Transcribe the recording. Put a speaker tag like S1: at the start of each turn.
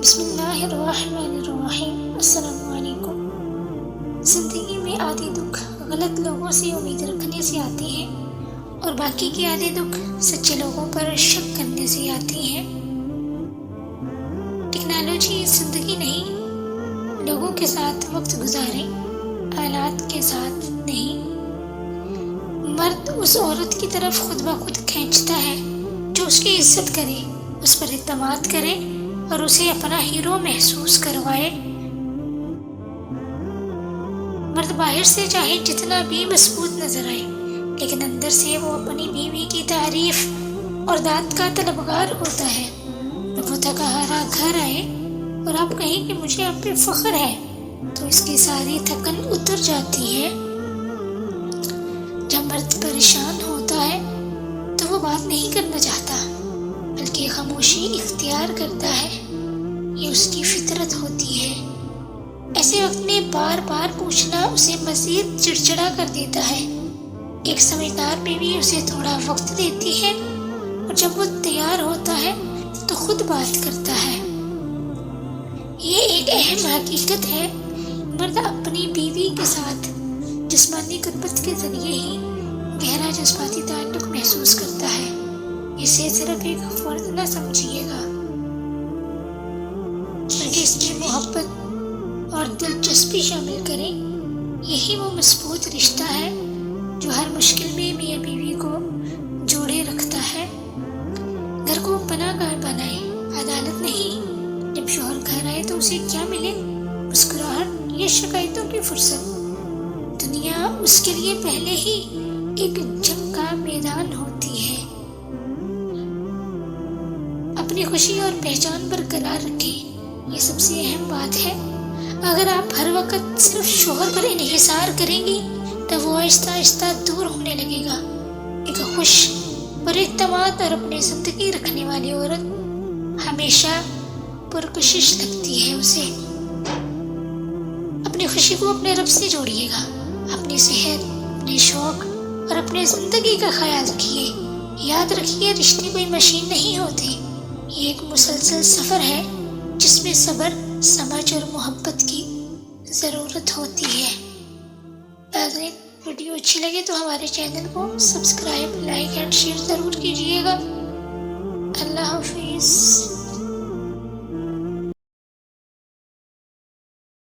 S1: بسم اللہ الرحمن الرحیم۔ السلام علیکم۔ زندگی میں آدھے دکھ غلط لوگوں سے امید رکھنے سے آتے ہیں اور باقی کے آدھے دکھ سچے لوگوں پر شک کرنے سے آتے ہیں۔ ٹیکنالوجی زندگی نہیں، لوگوں کے ساتھ وقت گزاریں، آلات کے ساتھ نہیں۔ مرد اس عورت کی طرف خود بخود کھینچتا ہے جو اس کی عزت کرے، اس پر اعتماد کرے اور اسے اپنا ہیرو محسوس کروائے۔ مرد باہر سے چاہے جتنا بھی مضبوط نظر آئے، لیکن اندر سے وہ اپنی بیوی کی تعریف اور داد کا طلبگار ہوتا ہے۔ جب وہ تھکا ہارا گھر آئے اور آپ کہیں کہ مجھے آپ پہ فخر ہے، تو اس کی ساری تھکن اتر جاتی ہے۔ جب مرد پریشان ہوتا ہے تو وہ بات نہیں کرنا چاہتا، بلکہ خاموشی اختیار کرتا ہے۔ یہ اس کی فطرت ہوتی ہے۔ ایسے وقت میں بار بار پوچھنا اسے مزید چڑچڑا کر دیتا ہے۔ ایک سمجھدار بیوی اسے تھوڑا وقت دیتی ہے اور جب وہ تیار ہوتا ہے تو خود بات کرتا ہے۔ یہ ایک اہم حقیقت ہے۔ مرد اپنی بیوی کے ساتھ جسمانی قربت کے ذریعے ہی گہرا جذباتی تعلق محسوس کرتا ہے۔ اسے صرف ایک فرد نہ سمجھیے گا، بلکہ اس میں محبت اور دلچسپی شامل کریں۔ یہی وہ مضبوط رشتہ ہے جو ہر مشکل میں میاں بیوی کو جوڑے رکھتا ہے۔ گھر کو پناہ گاہ بنائیں، عدالت نہیں۔ جب شوہر گھر آئے تو اسے کیا ملے؟ مسکراہٹ یا شکایتوں کی فرصت؟ دنیا اس کے لیے پہلے ہی ایک جنگ کا میدان ہوتی ہے۔ اپنی خوشی اور پہچان برقرار رکھیں، یہ سب سے اہم بات ہے۔ اگر آپ ہر وقت صرف شوہر پر انحصار کریں گی تو وہ آہستہ آہستہ دور ہونے لگے گا۔ ایک خوش، پر اعتماد اور اپنی زندگی رکھنے والی عورت ہمیشہ پرکشش لگتی ہے اسے۔ اپنی خوشی کو اپنے رب سے جوڑیے گا۔ اپنی صحت، اپنے شوق اور اپنے زندگی کا خیال رکھیے۔ یاد رکھیے، رشتے کوئی مشین نہیں ہوتے، یہ ایک مسلسل سفر ہے جس میں صبر، سمجھ اور محبت کی ضرورت ہوتی ہے۔ ناظرین، ویڈیو اچھی لگے تو ہمارے چینل کو سبسکرائب، لائک اینڈ شیئر ضرور کیجیے گا۔ اللہ حافظ۔